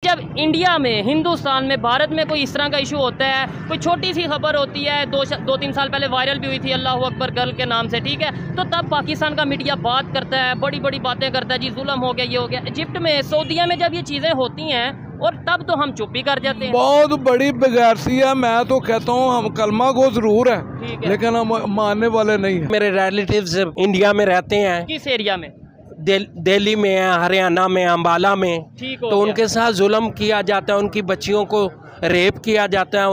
जब इंडिया में, हिंदुस्तान में, भारत में कोई इस तरह का इशू होता है, कोई छोटी सी खबर होती है, दो तीन साल पहले वायरल भी हुई थी अल्लाह अकबर गर्ल के नाम से, ठीक है, तो तब पाकिस्तान का मीडिया बात करता है, बड़ी बड़ी बातें करता है, जी जुल्म हो गया, ये हो गया। इजिप्ट में, सऊदीया में जब ये चीज़ें होती हैं और तब तो हम चुप ही कर जाते हैं। बहुत बड़ी बेगैरती है। मैं तो कहता हूँ हम कलमा गो जरूर है, लेकिन हम मानने वाले नहीं है। मेरे रिलेटिव्स इंडिया में रहते हैं। किस एरिया में? दिल्ली में है, हरियाणा में, अम्बाला में। तो उनके साथ जुल्म किया जाता है, उनकी बच्चियों को रेप किया जाता है,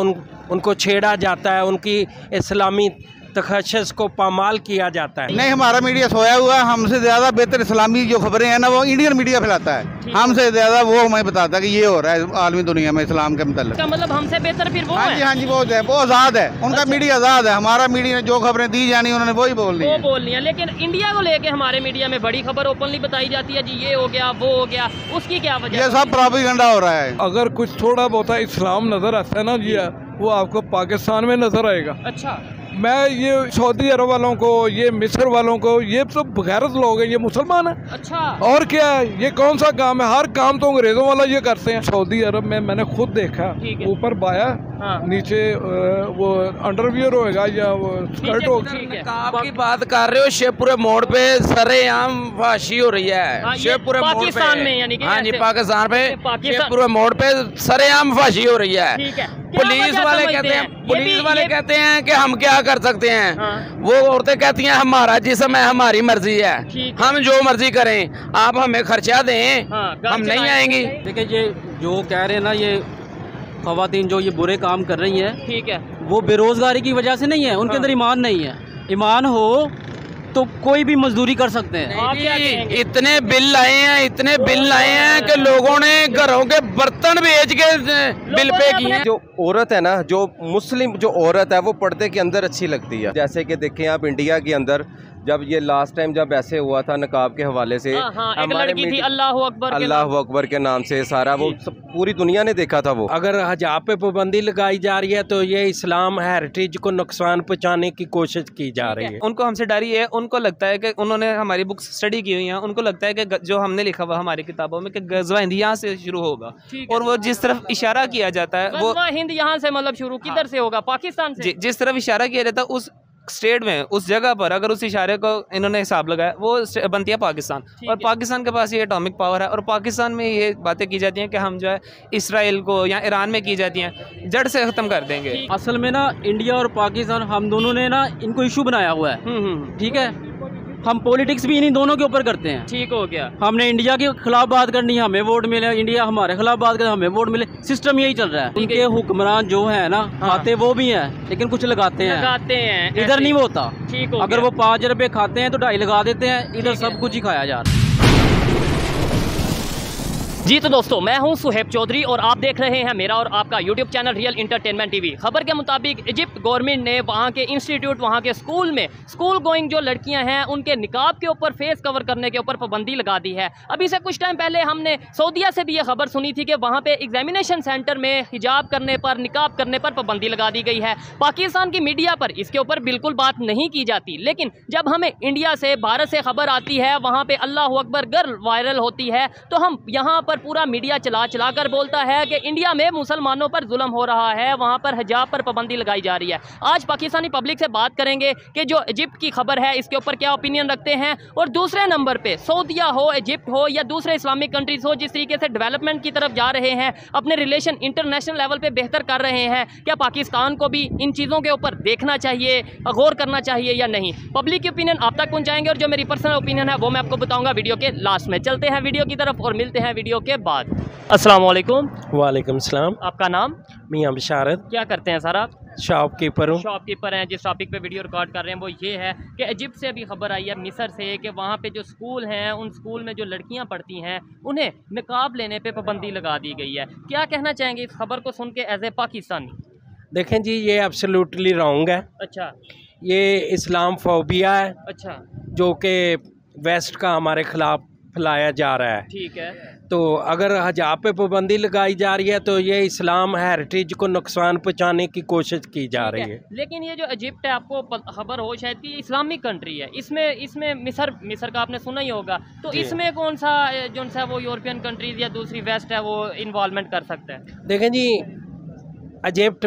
उनको छेड़ा जाता है, उनकी इस्लामी तखशस को पामाल किया जाता है। नहीं, हमारा मीडिया सोया हुआ है। हमसे ज़्यादा बेहतर इस्लामी जो खबरें हैं ना वो इंडियन मीडिया फैलाता है। हमसे ज़्यादा वो हमें बताता है कि ये हो रहा है आलमी दुनिया में इस्लाम के मतलब। मतलब हमसे बेहतर फिर वो है? हाँ जी, वो है, वो आज़ाद है, उनका मीडिया आज़ाद है। हमारा मीडिया जो खबरें दी जानी उन्होंने वही बोलनी है। लेकिन इंडिया को लेके हमारे मीडिया में बड़ी खबर ओपनली बताई जाती है, जी ये हो गया, वो हो गया, उसकी क्या वजह? ये सब प्रोपेगेंडा हो रहा है। अगर कुछ थोड़ा बहुत इस्लाम नजर आता है ना जी, वो आपको पाकिस्तान में नजर आएगा। अच्छा। मैं ये सऊदी अरब वालों को, ये मिस्र वालों को, ये सब बगैरत लोग हैं, ये मुसलमान हैं। अच्छा। और क्या है, ये कौन सा काम है? हर काम तो अंग्रेजों वाला ये करते हैं। सऊदी अरब में मैंने खुद देखा, ऊपर बाया, हाँ। नीचे वो अंडरवियर होएगा या वो स्कर्ट होगा। आप की बात कर रहे हो, शेखपुरे मोड़ पे सरेआम फांसी हो रही है। हाँ, शेखपुरे मोड़ पे, यानी कि हाँ जी, पाकिस्तान पे शेखपुरे मोड़ पे सरेआम फांसी हो रही है। पुलिस वाले कहते हैं कि हम क्या कर सकते हैं। हाँ। वो औरतें कहती हैं हमारा जिस्म है, हमारी मर्जी है, हम जो मर्जी करें, आप हमें खर्चा दें। हाँ, हम नहीं आएंगे। देखिए, ये जो कह रहे हैं ना, ये खवातीन जो ये बुरे काम कर रही हैं, ठीक है, वो बेरोजगारी की वजह से नहीं है, उनके अंदर ईमान नहीं है। ईमान हो तो कोई भी मजदूरी कर सकते हैं। इतने बिल लाए हैं कि लोगों ने घरों के बर्तन बेच के बिल पे किए हैं। जो औरत है ना, जो मुस्लिम जो औरत है, वो पर्दे के अंदर अच्छी लगती है। जैसे कि देखें आप इंडिया के अंदर, जब ये लास्ट टाइम जब ऐसे हुआ था नकाब के हवाले से, एक लड़की थी अल्लाह अकबर के नाम से, सारा वो पूरी दुनिया ने देखा था। वो अगर हिजाब पे पाबंदी लगाई जा रही है तो ये इस्लाम हेरिटेज को नुकसान पहुंचाने की कोशिश की जा रही है। उनको हमसे डरी है, उनको लगता है कि उन्होंने हमारी बुक्स स्टडी की हुई हैं, उनको लगता है कि जो हमने लिखा हुआ हमारी किताबों में कि गज़वा हिंद यहाँ से शुरू होगा, और वो जिस तरफ इशारा किया जाता है वो हिंद यहाँ से मतलब शुरू किधर से होगा? पाकिस्तान से। जिस तरफ इशारा किया जाता है उस स्टेट में, उस जगह पर अगर उस इशारे को इन्होंने हिसाब लगाया, वो बनती है पाकिस्तान। और पाकिस्तान के पास ये एटॉमिक पावर है, और पाकिस्तान में ये बातें की जाती हैं कि हम जो है इसराइल को या ईरान में की जाती हैं जड़ से ख़त्म कर देंगे। असल में ना इंडिया और पाकिस्तान हम दोनों ने ना इनको इशू बनाया हुआ है, ठीक है। हम पॉलिटिक्स भी इन्हीं दोनों के ऊपर करते हैं, ठीक हो गया। हमने इंडिया के खिलाफ बात करनी है, हमें वोट मिले, इंडिया हमारे खिलाफ बात करे, हमें वोट मिले। सिस्टम यही चल रहा है। उनके हुक्मरान जो है ना, खाते वो भी हैं, लेकिन कुछ लगाते हैं, इधर नहीं होता। अगर वो 5 रुपए खाते हैं तो 2.5 लगा देते हैं, इधर सब कुछ ही खाया जा रहा है। जी तो दोस्तों, मैं हूं सुहेब चौधरी और आप देख रहे हैं मेरा और आपका YouTube channel real entertainment TV. खबर के मुताबिक इजिप्ट गवर्नमेंट ने वहां के इंस्टीट्यूट, वहां के स्कूल में स्कूल गोइंग जो लड़कियां हैं उनके निकाब के ऊपर, फेस कवर करने के ऊपर पाबंदी लगा दी है। अभी से कुछ टाइम पहले हमने सऊदीया से भी ये खबर सुनी थी कि वहाँ पे एग्जामिनेशन सेंटर में हिजाब करने पर, निकाब करने पर पाबंदी लगा दी गई है। पाकिस्तान की मीडिया पर इसके ऊपर बिल्कुल बात नहीं की जाती, लेकिन जब हमें इंडिया से, भारत से खबर आती है, वहाँ पर अल्लाह अकबर गर्ल वायरल होती है, तो हम यहाँ पर पूरा मीडिया चला कर बोलता है कि इंडिया में मुसलमानों पर जुल्म हो रहा है, वहां पर हिजाब पर पाबंदी लगाई जा रही है। आज पाकिस्तानी पब्लिक से बात करेंगे कि जो इजिप्ट की खबर है इसके ऊपर क्या ओपिनियन रखते हैं, और दूसरे नंबर पे सऊदीया हो, इजिप्ट हो या दूसरे इस्लामिक कंट्रीज हो, जिस तरीके से डेवलपमेंट की तरफ जा रहे हैं, अपने रिलेशन इंटरनेशनल लेवल पे बेहतर कर रहे हैं, क्या पाकिस्तान को भी इन चीज़ों के ऊपर देखना चाहिए, गौर करना चाहिए या नहीं? पब्लिक की ओपिनियन आप तक पहुँचाएंगे, और जो मेरी पर्सनल ओपिनियन है वो मैं आपको बताऊँगा वीडियो के लास्ट में। चलते हैं वीडियो की तरफ और मिलते हैं वीडियो के बाद। अस्सलाम वालेकुम। वालेकुम सलाम। आपका नाम? मियां बिशारत। क्या करते हैं सर आप? शॉपकीपर हूँ। शॉपकीपर हैं। जिस टॉपिक पे वीडियो रिकॉर्ड कर रहे हैं वो ये है कि इजिप्ट से अभी खबर आई है, मिस्र से, कि वहाँ पे जो स्कूल हैं, उन स्कूल में जो लड़कियाँ पढ़ती हैं उन्हें निकाब लेने पे पाबंदी लगा दी गई है। क्या कहना चाहेंगे इस खबर को सुन के एज ए पाकिस्तानी? देखें जी, ये एब्सोल्युटली रॉन्ग है। अच्छा। ये इस्लाम फोबिया है। अच्छा। जो कि वेस्ट का हमारे खिलाफ फैलाया जा रहा है। ठीक है। तो अगर हिजाब पे पाबंदी लगाई जा रही है तो ये इस्लाम हेरिटेज को नुकसान पहुंचाने की कोशिश की जा रही है। लेकिन ये जो इजिप्ट है, आपको खबर हो शायद कि इस्लामिक कंट्री है, इसमें मिस्र का आपने सुना ही होगा, तो इसमें कौन सा जो सा वो यूरोपियन कंट्रीज या दूसरी वेस्ट है वो इन्वॉल्वमेंट कर सकता है? देखें जी, इजिप्ट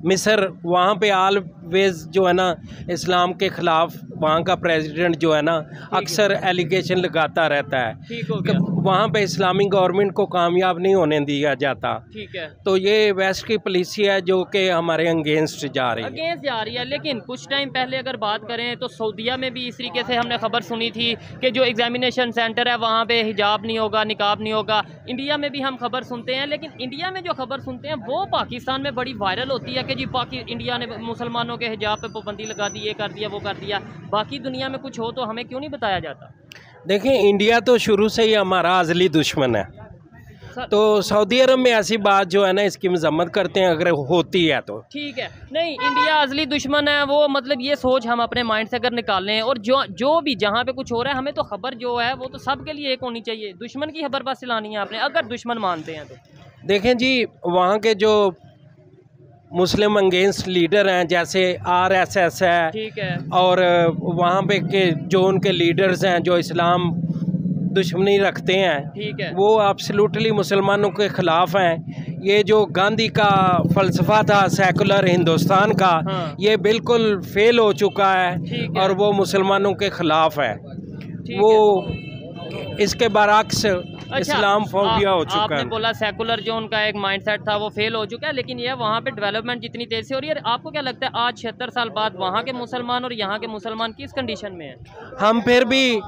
मिस्र वहाँ पे ऑलवेज जो है ना इस्लाम के ख़िलाफ़ वहाँ का प्रेसिडेंट जो है ना अक्सर एलिगेशन लगाता रहता है। वहाँ पे इस्लामी गवर्नमेंट को कामयाब नहीं होने दिया जाता। ठीक है, तो ये वेस्ट की पॉलिसी है जो कि हमारे अगेंस्ट जा रही है। लेकिन कुछ टाइम पहले अगर बात करें तो सऊदीया में भी इस तरीके से हमने खबर सुनी थी कि जो एग्जामिनेशन सेंटर है वहाँ पे हिजाब नहीं होगा, निकाब नहीं होगा। इंडिया में भी हम खबर सुनते हैं, लेकिन इंडिया में जो खबर सुनते हैं वो पाकिस्तान में बड़ी वायरल होती है कि जी इंडिया ने मुसलमानों के हिजाब पे पाबंदी लगा दी, ये कर दिया, वो कर दिया। बाकी दुनिया में कुछ हो तो हमें क्यों नहीं बताया जाता? देखें, इंडिया तो शुरू से ही हमारा अज़ली दुश्मन है, तो सऊदी अरब में ऐसी बात जो है ना इसकी मजम्मत करते हैं अगर होती है तो। ठीक है, नहीं इंडिया अज़ली दुश्मन है वो मतलब ये सोच हम अपने माइंड से अगर निकाल लें, और जो भी जहाँ पे कुछ हो रहा है हमें तो खबर जो है वो तो सबके लिए एक होनी चाहिए। दुश्मन की खबर बस लानी है आपने, अगर दुश्मन मानते हैं तो। देखें जी, वहाँ के जो मुस्लिम अगेंस्ट लीडर हैं जैसे RSS है, ठीक है, और वहाँ पे के जो उनके लीडर्स हैं जो इस्लाम दुश्मनी रखते हैं, ठीक है, वो एब्सोल्युटली मुसलमानों के ख़िलाफ़ हैं। ये जो गांधी का फ़लसफ़ा था सेकुलर हिंदुस्तान का, हाँ, ये बिल्कुल फेल हो चुका है और वो मुसलमानों के ख़िलाफ़ है। वो इसके बरअक्स इस्लाम फोबिया हो चुका है। आपने बोला सेकुलर जो उनका एक माइंडसेट था वो फेल हो चुका है, लेकिन ये वहाँ पे डेवलपमेंट जितनी तेज़ से हो रही है, आपको क्या लगता है आज 76 साल बाद वहाँ के मुसलमान और यहाँ के मुसलमान किस कंडीशन में है? हम फिर भी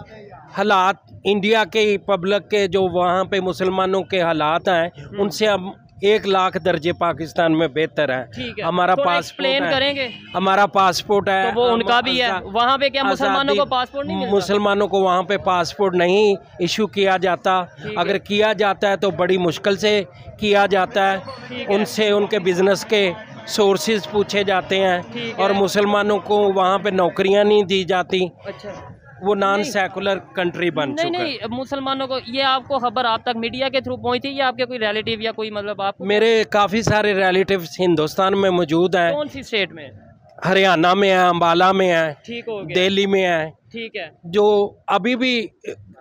हालात इंडिया के पब्लिक के जो वहाँ पे मुसलमानों के हालात हैं उनसे हम 1 लाख दर्जे पाकिस्तान में बेहतर है। हमारा पासपोर्ट करेंगे, हमारा पासपोर्ट है, तो वो उनका भी है। वहाँ पे क्या मुसलमानों को पासपोर्ट नहीं मिलता? मुसलमानों को वहाँ पे पासपोर्ट नहीं इशू किया जाता। अगर किया जाता है तो बड़ी मुश्किल से किया जाता है। उनसे उनके बिजनेस के सोर्सेज पूछे जाते हैं और मुसलमानों को वहाँ पे नौकरियाँ नहीं दी जाती। अच्छा, वो नॉन सेकुलर कंट्री बन चुका है। नहीं, मुसलमानों को ये आपको खबर आप तक मीडिया के थ्रू पहुंची या आपके कोई रिलेटिव या कोई मतलब आप? मेरे काफ़ी सारे रिलेटिव्स हिंदुस्तान में मौजूद हैं। कौन सी स्टेट में? हरियाणा में है, अम्बाला में है, ठीक हो गया, दिल्ली में है। ठीक है, जो अभी भी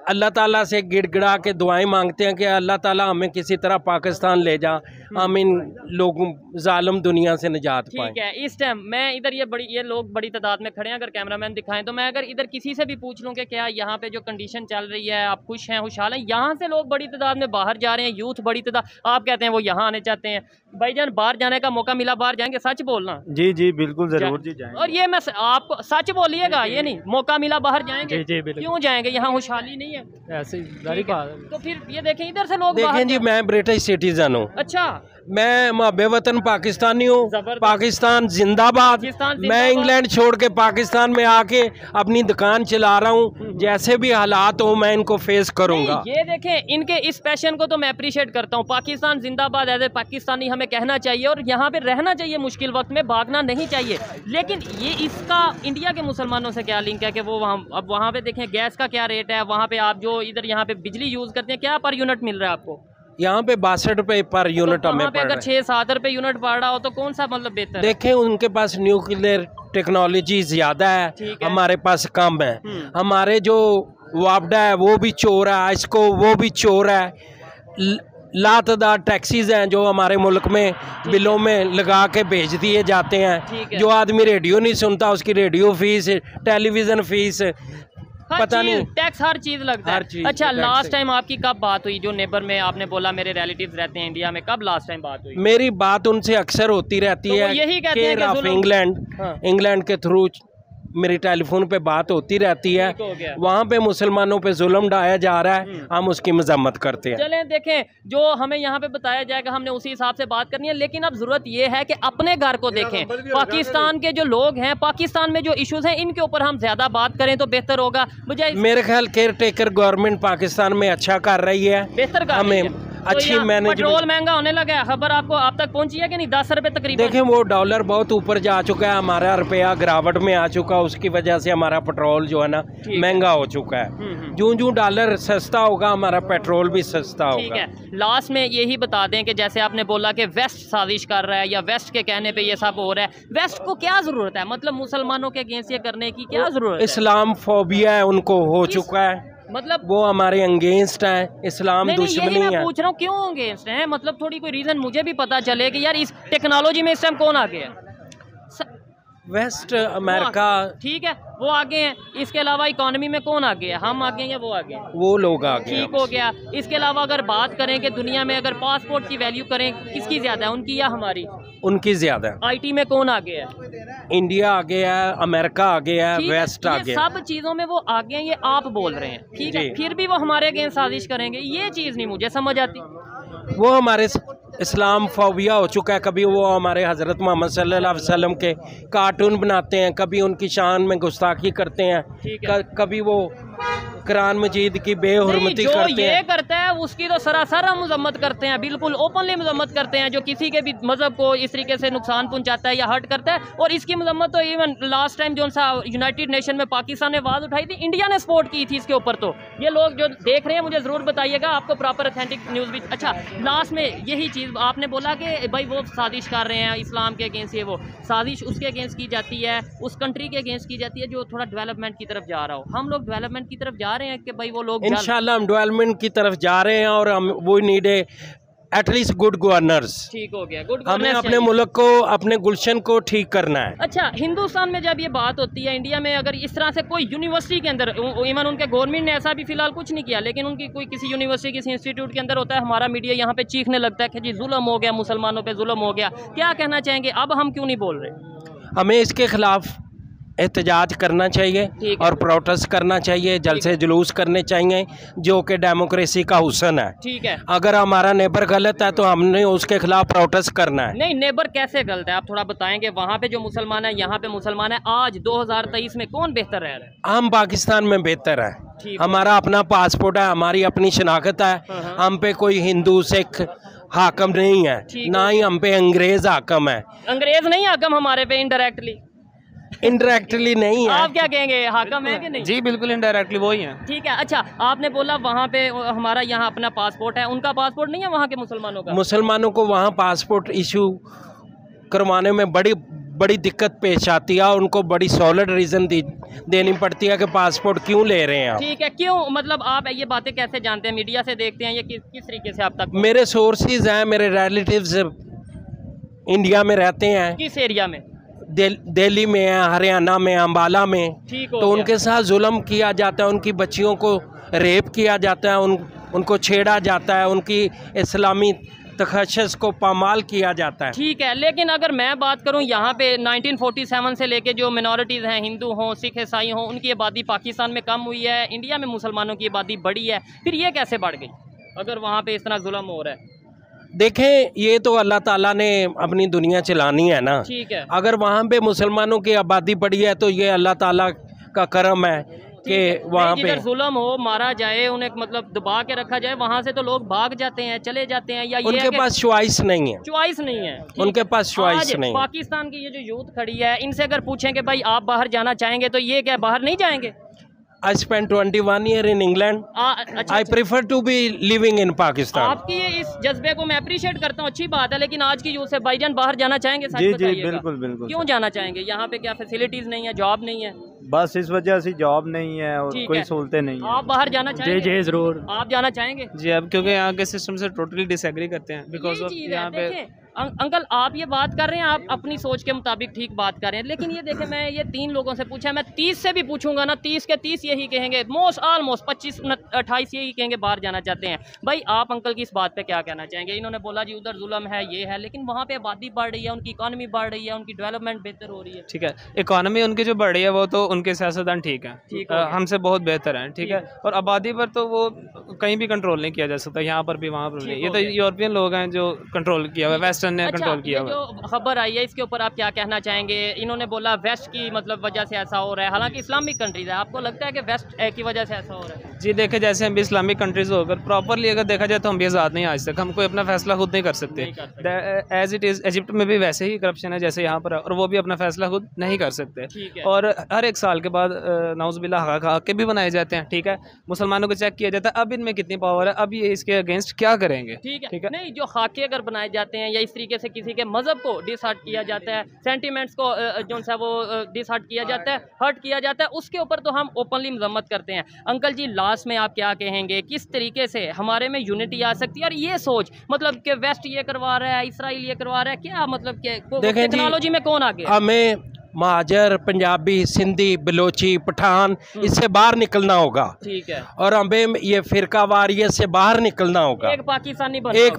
अल्लाह ताला से गिड़गिड़ा के दुआएं मांगते हैं कि अल्लाह ताला हमें किसी तरह पाकिस्तान ले जा, हम इन लोगों जालिम दुनिया से निजात पाएं। ठीक है, इस टाइम मैं इधर ये लोग बड़ी तादाद में खड़े हैं, अगर कैमरामैन दिखाएं तो मैं अगर इधर किसी से भी पूछ लूँ कि क्या यहाँ पे जो कंडीशन चल रही है आप खुश हैं, खुशहाल हैं? यहाँ से लोग बड़ी तादाद में बाहर जा रहे हैं, यूथ बड़ी तादाद, आप कहते हैं वो यहाँ आने चाहते हैं। भाईजान, बाहर जाने का मौका मिला, बाहर जाएंगे? सच बोलना। जी जी बिल्कुल जरूर जी जाएंगे। और ये मैं आपको सच बोलिएगा, ये नहीं मौका मिला बाहर जाएंगे। क्यों जाएंगे? यहाँ खुशहाली नहीं है ऐसे? तो फिर ये देखें इधर से लोग देखें जी, मैं ब्रिटिश सिटीजन हूँ। अच्छा, मैं महबे वतन पाकिस्तानी हूँ। पाकिस्तान जिंदाबाद। मैं इंग्लैंड छोड़ के पाकिस्तान में आके अपनी दुकान चला रहा हूँ। जैसे भी हालात हो मैं इनको फेस करूँगा। ये देखें, इनके इस पैशन को तो मैं अप्रिशिएट करता हूँ। पाकिस्तान जिंदाबाद, एज ए पाकिस्तानी हमें कहना चाहिए और यहाँ पे रहना चाहिए, मुश्किल वक्त में भागना नहीं चाहिए। लेकिन ये इसका इंडिया के मुसलमानों से क्या लिंक है कि वो वहाँ पे देखें गैस का क्या रेट है, वहाँ पे आप जो इधर यहाँ पे बिजली यूज़ करते हैं क्या पर यूनिट मिल रहा है आपको? यहाँ पे 62 रुपये पर यूनिट तो हमें पे अगर 6-7 रुपये यूनिट पड़ रहा हो तो कौन सा मतलब बेहतर है? देखें, उनके पास न्यूक्लियर टेक्नोलॉजी ज़्यादा है, हमारे पास कम है। हमारे जो वापडा है वो भी चोर है, इसको वो भी चोर है। लातदार टैक्सीज हैं जो हमारे मुल्क में बिलों में लगा के भेज दिए जाते हैं। जो आदमी रेडियो नहीं सुनता उसकी रेडियो फीस, टेलीविज़न फीस, पता नहीं, टैक्स हर चीज़ लगता है। अच्छा, लास्ट टाइम आपकी कब बात हुई? जो नेबर में आपने बोला मेरे रिलेटिव्स रहते हैं इंडिया में, कब लास्ट टाइम बात हुई? मेरी बात उनसे अक्सर होती रहती है। यही कहते हैं कि इंग्लैंड के थ्रू मेरी टेलीफोन पे बात होती रहती है। वहाँ पे मुसलमानों पे जुल्म ढाया जा रहा है, हम उसकी मजम्मत करते हैं। चलें देखें, जो हमें यहाँ पे बताया जाएगा हमने उसी हिसाब से बात करनी है। लेकिन अब जरूरत ये है कि अपने घर को देखें। पाकिस्तान के जो लोग हैं, पाकिस्तान में जो इश्यूज हैं, इनके ऊपर हम ज्यादा बात करें तो बेहतर होगा। मुझे मेरे ख्याल केयर टेकर गवर्नमेंट पाकिस्तान में अच्छा कर रही है, बेहतर कर हमें अच्छी मैनेजमेंट। पेट्रोल महंगा होने लगा है, खबर आपको आप तक पहुंची है कि नहीं? 10 रुपए तकरीबन। देखें वो डॉलर बहुत ऊपर जा चुका है, हमारा रुपया गिरावट में आ चुका है, उसकी वजह से हमारा पेट्रोल जो है ना महंगा हो चुका है। जो डॉलर सस्ता होगा हमारा पेट्रोल भी सस्ता होगा। ठीक है, लास्ट में यही बता दें कि जैसे आपने बोला कि वेस्ट साजिश कर रहा है या वेस्ट के कहने पे ये सब हो रहा है, वेस्ट को क्या जरूरत है? मतलब मुसलमानों के अगेंस्ट ये करने की क्या जरूरत है? इस्लाम फोबिया है उनको हो चुका है, मतलब वो हमारे अगेंस्ट है, इस्लाम दुश्मनी है। मैं पूछ रहा हूँ क्यों अगेंस्ट है, मतलब थोड़ी कोई रीजन मुझे भी पता चले कि यार इस टेक्नोलॉजी में इस टाइम कौन आगे है? वेस्ट अमेरिका ठीक है वो आगे हैं, इसके अलावा इकोनॉमी में कौन आगे है? हम आगे हैं या वो आगे हैं? वो लोग आगे। ठीक हो गया। इसके अलावा अगर बात करें कि दुनिया में अगर पासपोर्ट की वैल्यू करें, किसकी ज्यादा है, उनकी या हमारी? उनकी ज्यादा है। आईटी में कौन आगे है? इंडिया आगे है, अमेरिका आगे है, वेस्ट आगे है। सब चीजों में वो आगे हैं, ये आप बोल रहे हैं, ठीक है, फिर भी वो हमारे अगेंस्ट साजिश करेंगे, ये चीज नहीं मुझे समझ आती। वो हमारे इस्लाम फोबिया हो चुका है, कभी वो हमारे हज़रत मोहम्मद सल्लल्लाहु अलैहि वसल्लम के कार्टून बनाते हैं, कभी उनकी शान में गुस्ताखी करते हैं, कभी वो कुरान मजीद की बेहुरमती करते हैं। ये करता है उसकी तो सरासर हम मजम्मत करते हैं, बिल्कुल ओपनली मजम्मत करते हैं, जो किसी के भी मजहब को इस तरीके से नुकसान पहुंचाता है या हर्ट करता है। और इसकी मजम्मत तो इवन लास्ट टाइम जो सा यूनाइटेड नेशन में पाकिस्तान ने आवाज़ उठाई थी, इंडिया ने सपोर्ट की थी इसके ऊपर। तो ये लोग जो देख रहे हैं मुझे ज़रूर बताइएगा, आपको प्रॉपर ऑथेंटिक न्यूज़ भी। अच्छा, लास्ट में यही चीज़ आपने बोला कि भाई वो साजिश कर रहे हैं इस्लाम के अगेंस्ट, ये वो साजिश उसके अगेंस्ट की जाती है, उस कंट्री के अगेंस्ट की जाती है जो थोड़ा डेवलपमेंट की तरफ जा रहा हो। हम लोग डेवलपमेंट की तरफ जा रहे हैं कि भाई वो लोग? इंशाल्लाह हम डेवलपमेंट की तरफ जा रहे हैं और हम वो नीड एटलीस्ट गुड गवर्नर्स। ठीक हो गया, गुड हमें अपने मुल्क को, अपने गुलशन को ठीक करना है। अच्छा, हिंदुस्तान में जब ये बात होती है, इंडिया में अगर इस तरह से कोई यूनिवर्सिटी के अंदर, इवन उनके गवर्नमेंट ने ऐसा भी फिलहाल कुछ नहीं किया, लेकिन उनकी कोई किसी यूनिवर्सिटी किसी इंस्टीट्यूट के अंदर होता है, हमारा मीडिया यहाँ पे चीखने लगता है कि जी जुल्म हो गया, मुसलमानों पे जुल्म हो गया। क्या कहना चाहेंगे, अब हम क्यों नहीं बोल रहे? हमें इसके खिलाफ एहतजाज करना चाहिए और प्रोटेस्ट करना चाहिए, जलसे जुलूस करने चाहिए, जो कि डेमोक्रेसी का हुस्न है। ठीक है, अगर हमारा नेबर गलत है तो हमने उसके खिलाफ प्रोटेस्ट करना है। नहीं, नेबर कैसे गलत है आप थोड़ा बताएंगे? वहाँ पे जो मुसलमान है, यहाँ पे मुसलमान है। आज 2023 में कौन बेहतर रह रहा है? हम पाकिस्तान में बेहतर है, हमारा अपना पासपोर्ट है, हमारी अपनी शनाख्त है, हम पे कोई हिंदू सिख हाकम नहीं है, ना ही हम पे अंग्रेज हाकम है। अंग्रेज नहीं हाकम हमारे पे, इनडायरेक्टली नहीं है। आप क्या कहेंगे, हाकम है कि नहीं? जी बिल्कुल इनडायरेक्टली वही है। ठीक है। अच्छा, आपने बोला वहाँ पे हमारा यहाँ अपना पासपोर्ट है, उनका पासपोर्ट नहीं है वहाँ के मुसलमानों का? मुसलमानों को वहाँ पासपोर्ट इशू करवाने में बड़ी दिक्कत पेश आती है, उनको बड़ी सॉलिड रीज़न देनी पड़ती है कि पासपोर्ट क्यों ले रहे हैं आप। ठीक है, क्यों? मतलब आप ये बातें कैसे जानते हैं, मीडिया से देखते हैं या किस तरीके से आप तक? मेरे सोर्सेज हैं, मेरे रिलेटिव्स इंडिया में रहते हैं। किस एरिया में? दिल्ली में है, हरियाणा में, अम्बाला में। तो उनके साथ जुल्म किया जाता है, उनकी बच्चियों को रेप किया जाता है, उनको छेड़ा जाता है, उनकी इस्लामी तखस्सुस को पामाल किया जाता है। ठीक है, लेकिन अगर मैं बात करूं यहाँ पे 1947 से लेके जो मिनॉरिटीज़ हैं, हिंदू हों, सिख, ईसाई हों, उनकी आबादी पाकिस्तान में कम हुई है, इंडिया में मुसलमानों की आबादी बढ़ी है, फिर ये कैसे बढ़ गई अगर वहाँ पे इस तरह जुल्म हो रहा है? देखें, ये तो अल्लाह ताला ने अपनी दुनिया चलानी है ना। ठीक है, अगर वहाँ पे मुसलमानों की आबादी बढ़ी है तो ये अल्लाह ताला का करम है कि वहाँ पे जुल्म हो, मारा जाए, उन्हें मतलब दबा के रखा जाए, वहाँ से तो लोग भाग जाते हैं, चले जाते हैं, या उनके पास चॉइस नहीं है। चॉइस नहीं है, उनके पास चॉइस नहीं। पाकिस्तान की ये जो यूथ खड़ी है, इनसे अगर पूछें कि भाई आप बाहर जाना चाहेंगे, तो ये क्या बाहर नहीं जाएंगे? I spent 21 years in England. I prefer to be living in Pakistan. आपकी ये इस जज्बे को मैं अप्रिशिएट करता हूँ, अच्छी बात है, लेकिन आज की यूथ से भाईजान बाहर जाना चाहेंगे? जी जी बिल्कुल बिल्कुल। क्यों जाना चाहेंगे? यहाँ पे क्या फैसिलिटीज नहीं है, जॉब नहीं है? बस इस वजह से जॉब नहीं है और कोई सहूलतें नहीं है। आप बाहर जाना चाहेंगे? जी जरूर। आप जाना चाहेंगे? जी, अब क्योंकि यहाँ के सिस्टम से टोटली डिसएग्री करते हैं, बिकॉज ऑफ यहाँ पे अंकल आप ये बात कर रहे हैं, आप अपनी सोच के मुताबिक ठीक बात कर रहे हैं, लेकिन ये देखें, मैं ये 3 लोगों से पूछा, मैं 30 से भी पूछूंगा ना, 30 के 30 यही कहेंगे, ऑलमोस्ट 25-28 यही कहेंगे बाहर जाना चाहते हैं। भाई आप अंकल की इस बात पे क्या कहना चाहेंगे? इन्होंने बोला जी उधर जुल्म है, ये है, लेकिन वहाँ पे आबादी बढ़ रही है, उनकी इकॉनमी बढ़ रही है, उनकी डेवलपमेंट बेहतर हो रही है। ठीक है, इकॉनमी उनकी जो बढ़ रही है वो तो उनके सियासतदान ठीक है, हमसे बहुत बेहतर है, ठीक है, और आबादी पर तो वो कहीं भी कंट्रोल नहीं किया जा सकता, यहाँ पर भी वहाँ पर भी। ये तो यूरोपियन लोग हैं जो कंट्रोल किया हुआ है, वेस्टर्न पाकिस्तान ने कंट्रोल किया हुआ। जो खबर आई है इसके ऊपर आप क्या कहना चाहेंगे? इन्होंने बोला वेस्ट की मतलब वजह से ऐसा हो रहा है, हालांकि इस्लामिक कंट्रीज है, आपको लगता है कि वेस्ट की वजह से ऐसा हो रहा है? जी देखे, जैसे हम भी इस्लामिक कंट्रीज होकर प्रॉपरली अगर देखा जाए तो हम भी आज़ाद नहीं आज तक, हम कोई अपना फैसला खुद नहीं कर सकते। एज इट इज़ इजिप्ट में भी वैसे ही करप्शन है जैसे यहाँ पर है, और वो भी अपना फैसला खुद नहीं कर सकते। और हर एक साल के बाद नाउज़ुबिल्लाह हाके भी बनाए जाते हैं, ठीक है, मुसलमानों को चेक किया जाता है अब इनमें कितनी पावर है, अब ये इसके अगेंस्ट क्या करेंगे। ठीक है नहीं, जो खाके अगर बनाए जाते हैं या इस तरीके से किसी के मजहब को डिसहार्ट किया जाता है, सेंटिमेंट्स को जो सा वो डिसहार्ट किया जाता है, हर्ट किया जाता है, उसके ऊपर तो हम ओपनली मजम्मत करते हैं। अंकल जी लास्ट में आप क्या कहेंगे, किस तरीके से हमारे में यूनिटी आ सकती है? और ये सोच मतलब कि वेस्ट ये करवा रहा है, इसराइल ये करवा रहा है, क्या मतलब टेक्नोलॉजी में कौन आगे? हमें महाजर, पंजाबी, सिंधी, बलोची, पठान इससे बाहर निकलना होगा। ठीक है। और हमें ये फिरकावारियत से बाहर निकलना होगा। एक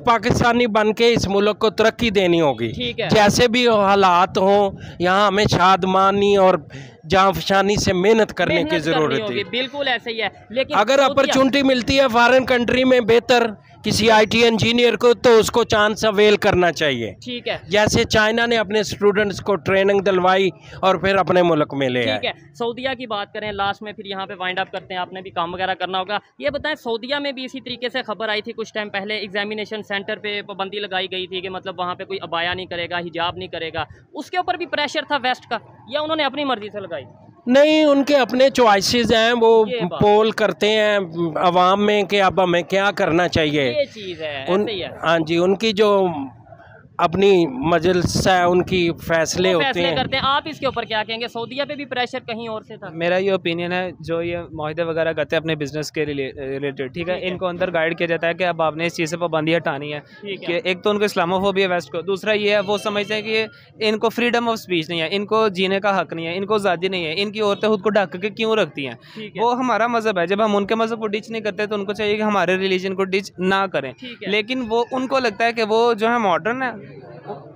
पाकिस्तानी बन के इस मुल्क को तरक्की देनी होगी। ठीक है। जैसे भी हालात हों, यहाँ हमें शादमानी और जांफशानी से मेहनत करने की जरूरत है। बिल्कुल ऐसे ही है, लेकिन अगर अपॉर्चुनिटी मिलती है फॉरेन कंट्री में बेहतर किसी आईटी इंजीनियर को, तो उसको चांस अवेल करना चाहिए। ठीक है। जैसे चाइना ने अपने स्टूडेंट्स को ट्रेनिंग दिलवाई और फिर अपने मुल्क में ले आए। ठीक है। सऊदीया की बात करें लास्ट में, फिर यहाँ पे वाइंड अप करते हैं, आपने भी काम वगैरह करना होगा। ये बताएं, सऊदीया में भी इसी तरीके से खबर आई थी कुछ टाइम पहले, एग्जामिनेशन सेंटर पे पाबंदी लगाई गई थी कि मतलब वहाँ पे कोई अबाया नहीं करेगा, हिजाब नहीं करेगा, उसके ऊपर भी प्रेशर था वेस्ट का, या उन्होंने अपनी मर्जी से लगाई? नहीं, उनके अपने चॉइसेस हैं, वो पोल करते हैं अवाम में कि अब हमें क्या करना चाहिए। ये चीज़ है, ऐसे ही है। हाँ जी, उनकी जो अपनी मजलिस है, उनकी फैसले होते हैं। करते हैं। आप इसके ऊपर क्या कहेंगे? सऊदीया पे भी प्रेशर कहीं और से था? मेरा ये ओपिनियन है, जो ये माहिदे वगैरह करते हैं अपने बिजनेस के रिलेटेड, ठीक है, इनको अंदर गाइड किया जाता है कि अब आपने इस चीज़ से पाबंदी हटानी है कि एक तो उनको इस्लामोफोबिया वेस्ट को, दूसरा ये है वो समझते हैं कि इनको फ्रीडम ऑफ स्पीच नहीं है, इनको जीने का हक नहीं है, इनको आज़ादी नहीं है, इनकी औरतें खुद को ढक के क्यों रखती हैं। वो हमारा मजहब है, जब हम उनके मजहब को डिच नहीं करते तो उनको चाहिए कि हमारे रिलीजन को डिच ना करें, लेकिन वो उनको लगता है कि वो जो है मॉडर्न है,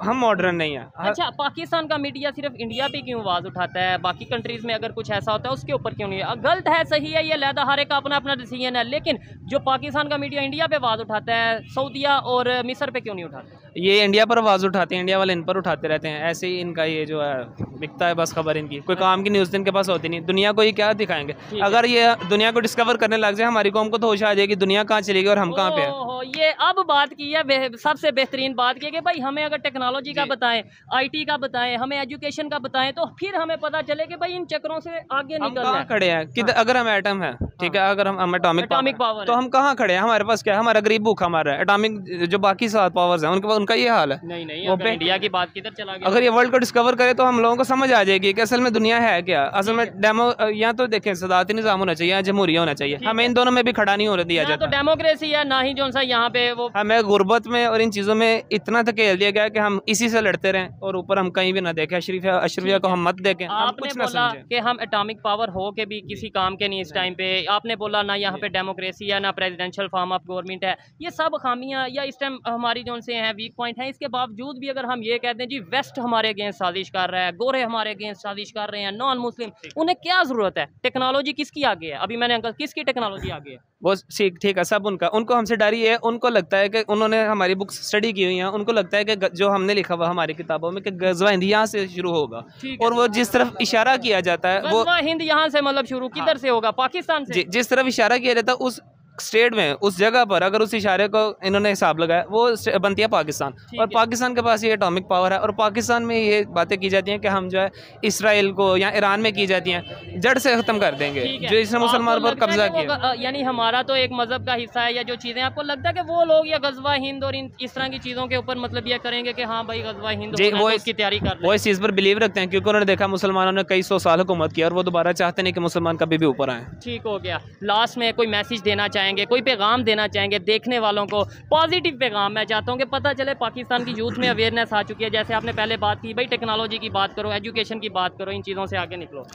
हम मॉडर्न नहीं है। अच्छा, पाकिस्तान का मीडिया सिर्फ इंडिया पे क्यों आवाज़ उठाता है, बाकी कंट्रीज में अगर कुछ ऐसा होता है उसके ऊपर क्यों नहीं है? गलत है, सही है, ये लहदा हर एक का अपना अपना डिसीजन है, लेकिन जो पाकिस्तान का मीडिया इंडिया पे आवाज़ उठाता है, सऊदीया और मिस्र पे क्यों नहीं उठाता? ये इंडिया पर आवाज़ उठाते हैं, इंडिया वाले इन पर उठाते रहते हैं, ऐसे ही इनका ये जो है बिकता है बस खबर, इनकी कोई काम की न्यूज़ इनके पास होती नहीं। दुनिया को ये क्या दिखाएंगे? अगर ये दुनिया को डिस्कवर करने लग जाए, हमारी कौम को तो होश आ जाएगी दुनिया कहाँ चलेगी और हम कहाँ पे हैं। ये अब बात की है, सबसे बेहतरीन बात की है कि भाई हमें अगर टेक्नोलॉजी का बताएं, आईटी का बताएं, हमें एजुकेशन का बताएं, तो फिर हमें पता चले कि भाई इन चक्रों से आगे निकलना है। खड़े हैं किधर? अगर हम एटम है, ठीक है, अगर हम एटॉमिक पावर, तो हम कहाँ खड़े हैं? हमारे पास क्या है? हमारा गरीब भूखा मार रहा है। एटॉमिक जो बाकी 7 पावर्स हैं उनके पास उनका ये हाल है। नहीं, अगर इंडिया की बात किधर चला गया? अगर ये वर्ल्ड को डिस्कवर करे तो हम लोगों को समझ आ जाएगी कि असल में दुनिया है क्या। असल में डेमो या तो देखें सदारती निज़ाम होना चाहिए या जमहूरिया होना चाहिए, हमें इन दोनों में भी खड़ा नहीं होने दिया जाता। तो डेमोक्रेसी है ना ही जो सा यहाँ पे वो, हमें गुर्बत में और इन चीज़ों में इतना धकेल दिया गया कि हम इसी से लड़ते रहें और ऊपर हम कहीं भी ना देखें। अशरफिया को हम मत देखें, हम कुछ ना समझें कि हम एटॉमिक पावर हो के भी किसी काम के नहीं इस टाइम पे। आपने बोला ना यहाँ पे डेमोक्रेसी है, ना प्रेसिडेंशियल फॉर्म ऑफ गवर्नमेंट है, ये सब खामियां या इस टाइम हमारी जो से हैं वीक पॉइंट है। इसके बावजूद भी अगर हम ये कहते हैं जी वेस्ट हमारे अगेंस्ट साजिश कर रहा है, गोरे हमारे अगेंस्ट साजिश कर रहे हैं, नॉन मुस्लिम, उन्हें क्या जरूरत है? टेक्नोलॉजी किसकी आगे है? अभी मैंने अंकल किसकी टेक्नोलॉजी आगे है? वो ठीक है, सब उनको हमसे डर ही है। उनको लगता है कि उन्होंने हमारी बुक्स स्टडी की हुई हैं, उनको लगता है कि जो हमने लिखा हुआ हमारी किताबों में कि गज़वा हिंद यहाँ से शुरू होगा, और वो जिस तरफ इशारा किया जाता है वो गज़वा हिंद यहाँ से मतलब शुरू किधर से होगा? पाकिस्तान से। जिस तरफ इशारा किया जाता है उस स्टेट में, उस जगह पर अगर उस इशारे को इन्होंने हिसाब लगाया, वो बनती है पाकिस्तान। और पाकिस्तान के पास ये एटॉमिक पावर है, और पाकिस्तान में ये बातें की जाती हैं कि हम जो है इसराइल को या ईरान में की जाती हैं जड़ से ख़त्म कर देंगे जो इसने मुसलमान पर कब्जा किया। यानी हमारा तो एक मजहब का हिस्सा है या जो चीज़ें, आपको लगता है कि वो लोग या गज़वा हिंद और इस तरह की चीज़ों के ऊपर मतलब ये करेंगे कि हाँ भाई गज़वा हिंद वो इसकी तैयारी कर रहे हैं? वो इस चीज़ पर बिलीव रखते हैं क्योंकि उन्होंने देखा मुसलमानों ने कई 100 साल हुकूमत किया, और वो दोबारा चाहते नहीं कि मुसलमान कभी भी ऊपर आए। ठीक हो गया। लास्ट में कोई मैसेज देना चाहेंगे, कोई पैगाम देना चाहेंगे देखने वालों को? पॉजिटिव पैगाम मैं चाहता हूं कि पता चले पाकिस्तान की यूथ में अवेयरनेस आ चुकी है। जैसे आपने पहले बात की भाई टेक्नोलॉजी की बात करो, एजुकेशन की बात करो, इन चीज़ों से आगे निकलो।